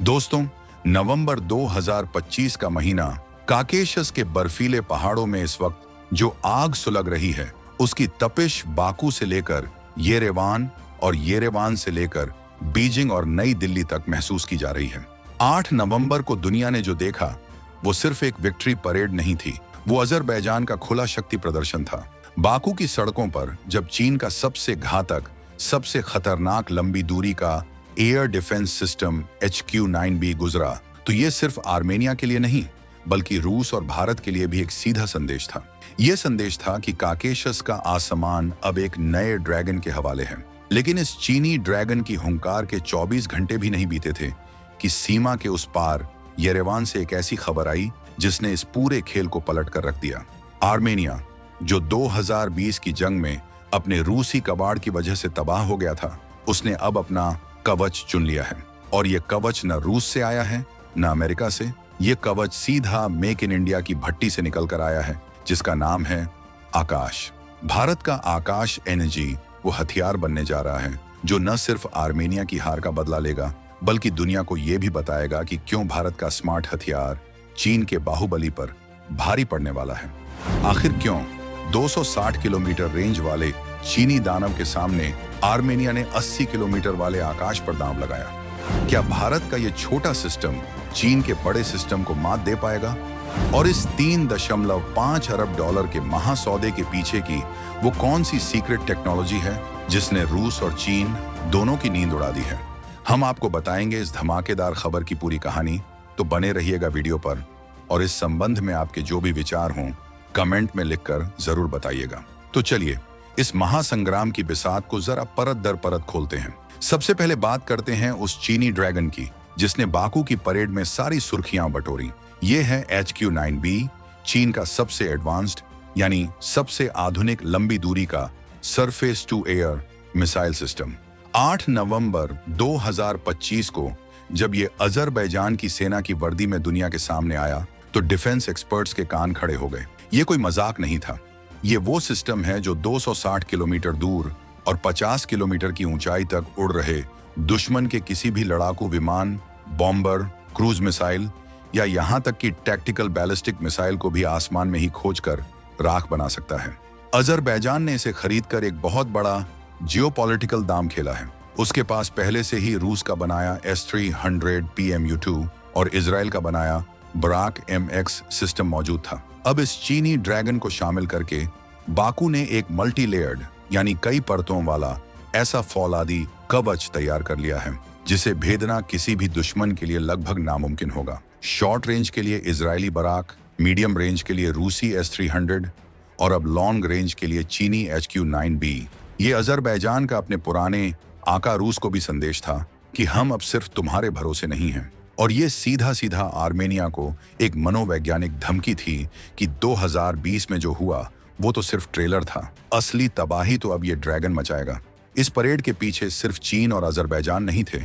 दोस्तों, नवंबर 2025 का महीना काकेशस के बर्फीले पहाड़ों में इस वक्त जो आग सुलग रही है, उसकी तपिश बाकू से लेकर येरेवान और येरेवान से लेकर बीजिंग और नई दिल्ली तक महसूस की जा रही है। 8 नवंबर को दुनिया ने जो देखा वो सिर्फ एक विक्ट्री परेड नहीं थी, वो अजरबैजान का खुला शक्ति प्रदर्शन था। बाकू की सड़कों पर जब चीन का सबसे घातक, सबसे खतरनाक लंबी दूरी का एयर डिफेंस सिस्टम HQ-9B गुजरा, तो ये सिर्फ आर्मेनिया के लिए नहीं बल्कि रूस और भारत के लिए भी एक सीधा संदेश था। ये संदेश था कि काकेशस का आसमान अब एक नए ड्रैगन के हवाले है। लेकिन इस चीनी ड्रैगन की हुंकार के 24 घंटे भी नहीं बीते थे कि सीमा के उस पार येरेवान से एक ऐसी खबर आई जिसने इस पूरे खेल को पलट कर रख दिया। आर्मेनिया, जो 2020 की जंग में अपने रूसी कबाड़ की वजह से तबाह हो गया था, उसने अब अपना कवच चुन लिया है। और ये कवच न रूस से आया है न अमेरिका से, ये कवच सीधा मेक इन इंडिया की भट्टी से निकल कर आया है, जिसका नाम है आकाश। भारत का आकाश एनर्जी वो हथियार बनने जा रहा है जो न सिर्फ आर्मेनिया की हार का बदला लेगा बल्कि दुनिया को यह भी बताएगा कि क्यों भारत का स्मार्ट हथियार चीन के बाहुबली पर भारी पड़ने वाला है। आखिर क्यों 260 किलोमीटर रेंज वाले चीनी दानव के सामने आर्मेनिया ने 80 किलोमीटर वाले आकाश पर दांव लगाया? क्या भारत का ये छोटा सिस्टम चीन के बड़े सिस्टम को मात दे पाएगा? और इस $3.5 अरब के महासौदे के पीछे की वो कौन सी सीक्रेट टेक्नोलॉजी है जिसने रूस और चीन दोनों की नींद उड़ा दी है? हम आपको बताएंगे इस धमाकेदार खबर की पूरी कहानी, तो बने रहिएगा वीडियो पर। और इस संबंध में आपके जो भी विचार हों कमेंट में लिखकर जरूर बताइएगा। तो चलिए इस महासंग्राम की बिसात को जरा परत दर परत खोलते हैं। सबसे पहले बात करते हैं उस चीनी ड्रैगन की जिसने बाकू की परेड में सारी सुर्खियां बटोरी। ये है HQ-9B, चीन का सबसे एडवांस्ड यानी सबसे आधुनिक लंबी दूरी का surface to air missile system. 8 नवंबर 2025 को जब ये अजरबैजान की सेना की वर्दी में दुनिया के सामने आया तो डिफेंस एक्सपर्ट्स के कान खड़े हो गए। ये कोई मजाक नहीं था। ये वो सिस्टम है जो 260 किलोमीटर दूर और 50 किलोमीटर की ऊंचाई तक उड़ रहे दुश्मन के किसी भी लड़ाकू विमान, बॉम्बर, क्रूज मिसाइल या यहां तक कि टैक्टिकल बैलिस्टिक मिसाइल को भी आसमान में ही खोजकर राख बना सकता है। अजरबैजान ने इसे खरीदकर एक बहुत बड़ा जियोपॉलिटिकल दांव खेला है। उसके पास पहले से ही रूस का बनाया S-300 PMU-2 और इजराइल का बनाया बराक MX सिस्टम मौजूद था। अब इस चीनी ड्रैगन को शामिल करके बाकू ने एक मल्टी लेयर्ड यानी कई परतों वाला ऐसा फौलादी कवच तैयार कर लिया है जिसे भेदना किसी भी दुश्मन के लिए लगभग नामुमकिन होगा। शॉर्ट रेंज के लिए इजरायली बराक, मीडियम रेंज के लिए रूसी S-300 और अब लॉन्ग रेंज के लिए चीनी HQ-9B। ये अजरबैजान का अपने पुराने आका रूस को भी संदेश था कि हम अब सिर्फ तुम्हारे भरोसे नहीं हैं। और ये सीधा सीधा आर्मेनिया को एक मनोवैज्ञानिक धमकी थी कि 2020 में जो हुआ वो तो सिर्फ ट्रेलर था, असली तबाही तो अब ये ड्रैगन मचाएगा। इस परेड के पीछे सिर्फ चीन और अजरबैजान नहीं थे,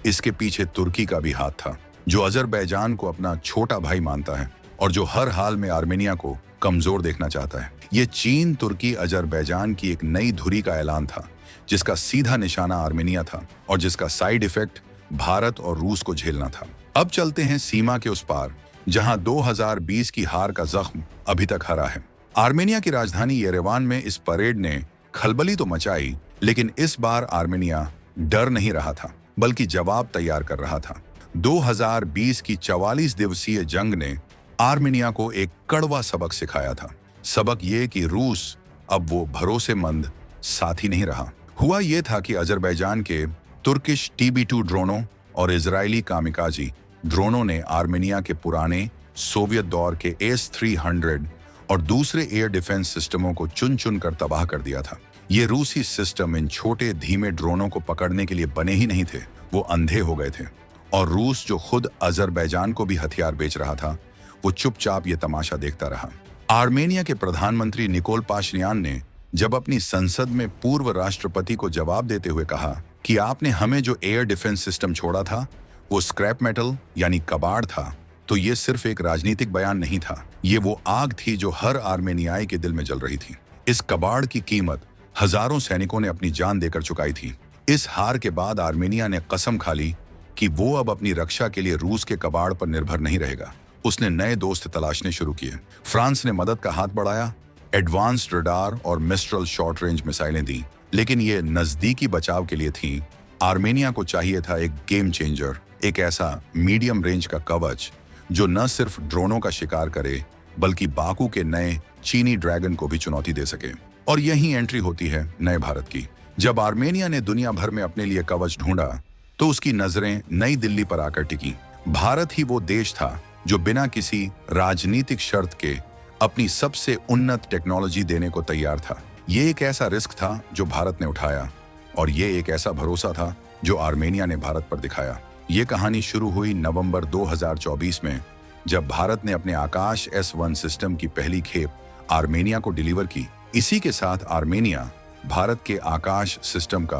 इसके पीछे तुर्की का भी हाथ था, जो अजरबैजान को अपना छोटा भाई मानता है और जो हर हाल में आर्मेनिया को कमजोर देखना चाहता है। ये चीन, तुर्की, अजरबैजान की एक नई धुरी का ऐलान था जिसका सीधा निशाना आर्मेनिया था और जिसका साइड इफेक्ट भारत और रूस को झेलना था। अब चलते हैं सीमा के उस पार जहां 2020 की हार का जख्म अभी तक हरा है। आर्मेनिया की राजधानी येरेवान में इस परेड ने खलबली तो मचाई, लेकिन इस बार आर्मेनिया डर नहीं रहा था बल्कि जवाब तैयार कर रहा था। 2020 की 44 दिवसीय जंग ने आर्मेनिया को एक कड़वा सबक सिखाया था। सबक ये कि रूस अब वो भरोसेमंद साथी नहीं रहा। हुआ ये था कि अजरबैजान के तुर्किश TB2 ड्रोनों और इजरायली कामिकाजी ड्रोनों ने आर्मेनिया के पुराने सोवियत दौर के S-300 और दूसरे एयर डिफेंस सिस्टमों को चुन चुन कर तबाह कर दिया था। ये रूसी सिस्टम इन छोटे धीमे ड्रोनों को पकड़ने के लिए बने ही नहीं थे, वो अंधे हो गए थे। और रूस, जो खुद अजरबैजान को भी हथियार बेच रहा था, वो चुपचाप ये तमाशा देखता रहा। आर्मेनिया के प्रधानमंत्री निकोल पाशिन्यान ने जब अपनी संसद में पूर्व राष्ट्रपति को जवाब देते हुए कहा कि आपने हमें जो एयर डिफेंस सिस्टम छोड़ा था वो स्क्रैप मेटल यानी कबाड़ था, तो ये सिर्फ एक राजनीतिक बयान नहीं था, ये वो आग थी जो हर आर्मेनियाई के दिल में जल रही थी। इस कबाड़ की कीमत हजारों सैनिकों ने अपनी जान देकर चुकाई थी। इस हार के बाद आर्मेनिया ने कसम खा ली कि वो अब अपनी रक्षा के लिए रूस के कबाड़ पर निर्भर नहीं रहेगा। उसने नए दोस्त तलाशने शुरू किए। फ्रांस ने मदद का हाथ बढ़ाया, एडवांस्ड रडार और मिस्ट्रल शॉर्ट रेंज मिसाइलें दी, लेकिन ये नजदीकी बचाव के लिए थी। आर्मेनिया को चाहिए था एक गेम चेंजर, एक ऐसा मीडियम रेंज का कवच जो न सिर्फ ड्रोनों का शिकार करे बल्कि बाकू के नए चीनी ड्रैगन को भी चुनौती दे सके। और यही एंट्री होती है नए भारत की। जब आर्मेनिया ने दुनिया भर में अपने लिए कवच ढूंढा तो उसकी नजरें नई दिल्ली पर आकर टिकी। भारत ही वो देश था जो बिना किसी राजनीतिक शर्त के अपनी सबसे उन्नत टेक्नोलॉजी देने को तैयार था। ये एक ऐसा रिस्क था जो भारत ने उठाया और ये एक ऐसा भरोसा था जो आर्मेनिया ने भारत पर दिखाया। ये कहानी शुरू हुई नवंबर 2024 में, जब भारत ने अपने आकाश S1 सिस्टम की पहली खेप आर्मेनिया को डिलीवर की। इसी के साथ आर्मेनिया भारत के आकाश सिस्टम का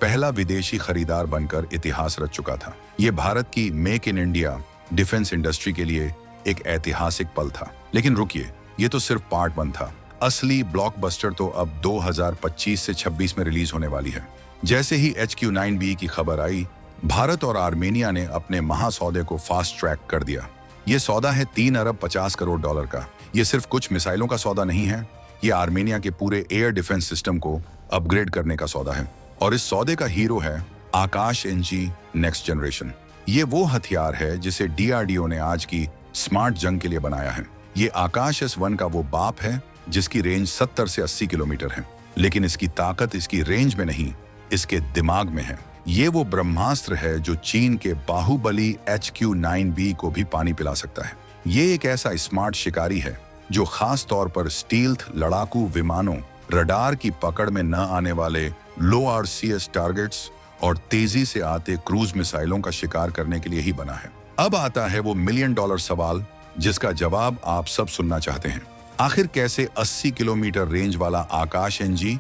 पहला विदेशी खरीदार बनकर इतिहास रच चुका था। ये भारत की make in India defence industry के लिए एक ऐतिहासिक पल था। लेकिन रुकिए, ये तो सिर्फ पार्ट 1 था। असली ब्लॉकबस्टर तो अब 2025 से 26 में रिलीज होने वाली है। जैसे ही HQ-9B की खबर आई, भारत और आर्मेनिया ने अपने महासौदे को फास्ट ट्रैक कर दिया। ये सौदा है 3 अरब 50 करोड़ डॉलर का। ये सिर्फ कुछ मिसाइलों का सौदा नहीं है, ये आर्मेनिया के पूरे एयर डिफेंस सिस्टम को अपग्रेड करने का सौदा है। और इस सौदे का हीरो है आकाश NG नेक्स्ट जनरेशन। ये वो हथियार है जिसे DRDO ने आज की स्मार्ट जंग के लिए बनाया है। ये आकाश S1 का वो बाप है जिसकी रेंज 70 से 80 किलोमीटर है, लेकिन इसकी ताकत इसकी रेंज में नहीं, इसके दिमाग में है। ये वो ब्रह्मास्त्र है जो चीन के बाहुबली HQ-9B को भी पानी पिला सकता है। ये एक ऐसा स्मार्ट शिकारी है जो खास तौर पर स्टील्थ लड़ाकू विमानों, रडार की पकड़ में न आने वाले लो RCS टारगेट्स और तेजी से आते क्रूज मिसाइलों का शिकार करने के लिए ही बना है। अब आता है वो $1 मिलियन सवाल जिसका जवाब आप सब सुनना चाहते हैं। आखिर कैसे 80 किलोमीटर रेंज वाला आकाश NG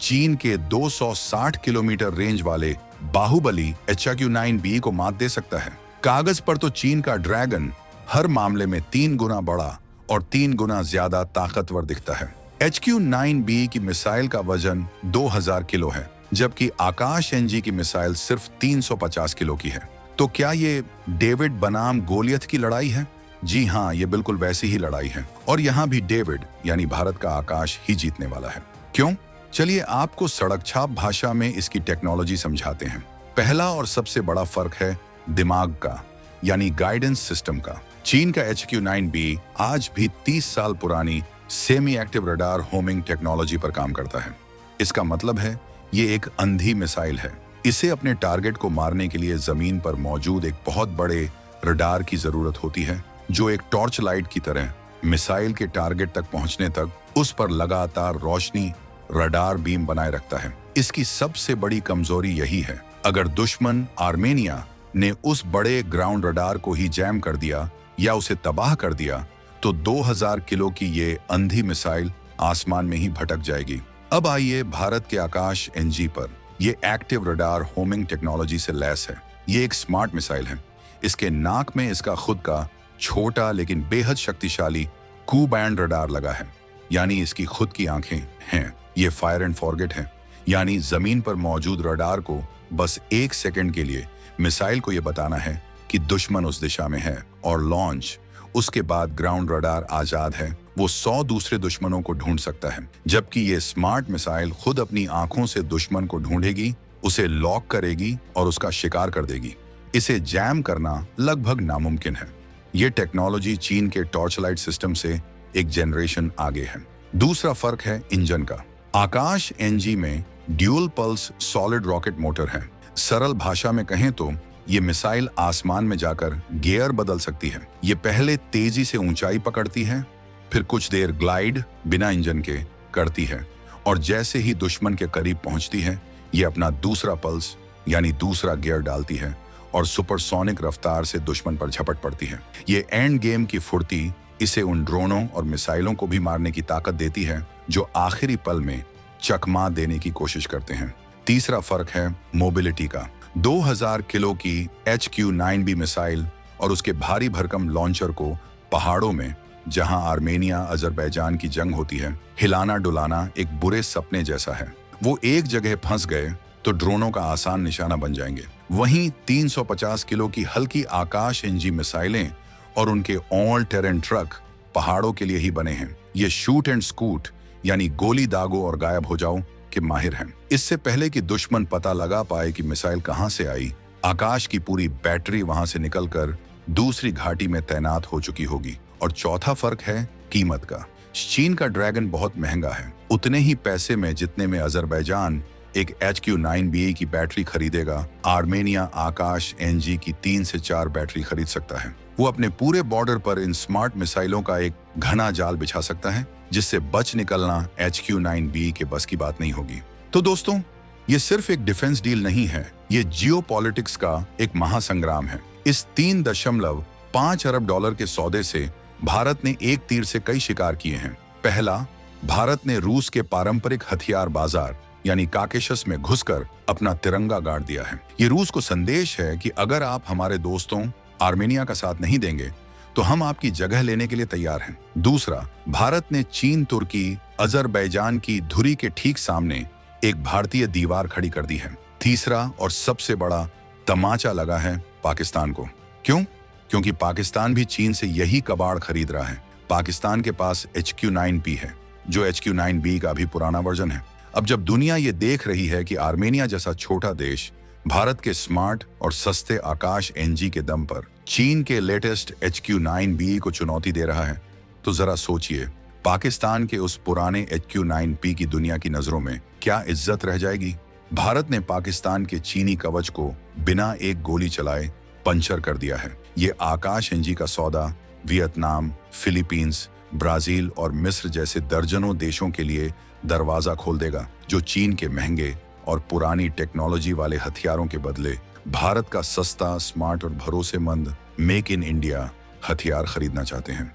चीन के 260 किलोमीटर रेंज वाले बाहुबली HQ-9B को मात दे सकता है? कागज पर तो चीन का ड्रैगन हर मामले में 3 गुना बड़ा और 3 गुना ज्यादा ताकतवर दिखता है। HQ-9B की मिसाइल का वजन 2000 किलो है, जबकि आकाश NG की मिसाइल सिर्फ 350 किलो की है। तो क्या ये डेविड बनाम गोलियत की लड़ाई है? जी हाँ, ये बिल्कुल वैसी ही लड़ाई है। और यहाँ भी डेविड यानी भारत का आकाश ही जीतने वाला है। क्यों? चलिए आपको सड़क छाप भाषा में इसकी टेक्नोलॉजी समझाते हैं। पहला और सबसे बड़ा फर्क है दिमाग का, यानी गाइडेंस सिस्टम का। चीन का HQ-9B आज भी 30 साल पुरानी semi active radar homing technology पर काम करता है। इसका मतलब है ये एक अंधी मिसाइल है। इसे अपने टारगेट को मारने के लिए जमीन पर मौजूद एक बहुत बड़े रडार की जरूरत होती है, जो एक टॉर्च लाइट की तरह मिसाइल के टारगेट तक पहुंचने तक उस पर लगातार रोशनी रडार बीम बनाए रखता है। इसकी सबसे बड़ी कमजोरी यही है, अगर दुश्मन आर्मेनिया ने उस बड़े ग्राउंड रडार को ही जैम कर दिया या उसे तबाह कर दिया तो 2000 किलो की ये अंधी मिसाइल आसमान में ही भटक जाएगी। अब आइए भारत के आकाश NG पर। ये एक्टिव रडार होमिंग टेक्नोलॉजी से लैस है। ये एक स्मार्ट मिसाइल है। इसके नाक में इसका खुद का छोटा लेकिन बेहद शक्तिशाली कू बैंड रडार लगा है, यानी इसकी खुद की आंखें हैं। ये फायर एंड फॉरगेट है, यानी जमीन पर मौजूद रडार को बस 1 सेकंड के लिए मिसाइल को यह बताना है कि दुश्मन उस दिशा में है और लॉन्च। उसके बाद ग्राउंड रडार आजाद है, वो 100 दूसरे दुश्मनों को ढूंढ सकता है। जबकि ये स्मार्ट मिसाइल खुद अपनी आंखों से दुश्मन को ढूंढेगी, उसे लॉक करेगी और उसका शिकार कर देगी। इसे जैम करना लगभग नामुमकिन है। ये टेक्नोलॉजी चीन के टॉर्च लाइट सिस्टम से एक जनरेशन आगे है। दूसरा फर्क है इंजन का। आकाश NG में dual pulse solid rocket motor है। सरल भाषा में कहें तो ये मिसाइल आसमान में जाकर गियर बदल सकती है। ये पहले तेजी से ऊंचाई पकड़ती है, फिर कुछ देर ग्लाइड बिना इंजन के करती है और जैसे ही दुश्मन के करीब पहुंचती है, ये अपना दूसरा पल्स यानी दूसरा गियर डालती है और सुपरसोनिक रफ्तार से दुश्मन पर झपट पड़ती है। ये एंड गेम की फुर्ती इसे उन ड्रोनों और मिसाइलों को भी मारने की ताकत देती है जो आखिरी पल में चकमा देने की कोशिश करते हैं। तीसरा फर्क है मोबिलिटी का। 2000 किलो की HQ-9B मिसाइल और उसके भारी भरकम लॉन्चर को पहाड़ों में, जहां आर्मेनिया अजरबैजान की जंग होती है, हिलाना डुलाना एक बुरे सपने जैसा है। वो एक जगह फंस गए तो ड्रोनों का आसान निशाना बन जाएंगे। वहीं 350 किलो की हल्की आकाश एनजी मिसाइलें और उनके ऑल टेरेन ट्रक पहाड़ों के लिए ही बने हैं। ये शूट एंड स्कूट यानी गोली दागो और गायब हो जाओ के माहिर हैं। इससे पहले कि दुश्मन पता लगा पाए कि मिसाइल कहां से आई, आकाश की पूरी बैटरी वहां से निकलकर दूसरी घाटी में तैनात हो चुकी होगी। और चौथा फर्क है कीमत का। चीन का ड्रैगन बहुत महंगा है, उतने ही पैसे में जितने में अजरबैजान एक HQ-9B की बैटरी खरीदेगा, आर्मेनिया आकाश एनजी की 3 से 4 बैटरी खरीद सकता है। वो अपने पूरे बॉर्डर पर इन स्मार्ट मिसाइलों का एक घना जाल बिछा सकता है, जिससे बच निकलना HQ-9B के बस की बात नहीं होगी। तो दोस्तों, ये सिर्फ एक डिफेंस डील नहीं है, ये जियोपॉलिटिक्स का एक महासंग्राम है। इस $3.5 अरब के सौदे से भारत ने एक तीर से कई शिकार किए हैं। पहला, भारत ने रूस के पारंपरिक हथियार बाजार यानी काकेशस में घुसकर अपना तिरंगा गाड़ दिया है। ये रूस को संदेश है कि अगर आप हमारे दोस्तों आर्मेनिया का साथ नहीं देंगे तो हम आपकी जगह लेने के लिए तैयार हैं। दूसरा, भारत ने चीन, तुर्की, अजरबैजान की धुरी के ठीक सामने एक भारतीय दीवार खड़ी कर दी है। तीसरा और सबसे बड़ा तमाचा लगा है पाकिस्तान को। क्यों? क्योंकि पाकिस्तान भी चीन से यही कबाड़ खरीद रहा है। पाकिस्तान के पास HQ-9P है, जो HQ-9B का भी पुराना वर्जन है। अब जब दुनिया ये देख रही है कि आर्मेनिया जैसा छोटा देश भारत के स्मार्ट और सस्ते आकाश एनजी के दम पर चीन के लेटेस्ट HQ-9B को चुनौती दे रहा है, तो जरा सोचिए, पाकिस्तान के उस पुराने HQ-9P की दुनिया की नजरों में क्या इज्जत रह जाएगी? भारत ने पाकिस्तान के चीनी कवच को बिना एक गोली चलाए पंचर कर दिया है। ये आकाश एनजी का सौदा वियतनाम, फिलीपींस, ब्राजील और मिस्र जैसे दर्जनों देशों के लिए दरवाजा खोल देगा, जो चीन के महंगे और पुरानी टेक्नोलॉजी वाले हथियारों के बदले भारत का सस्ता, स्मार्ट और भरोसेमंद मेक इन इंडिया हथियार खरीदना चाहते हैं।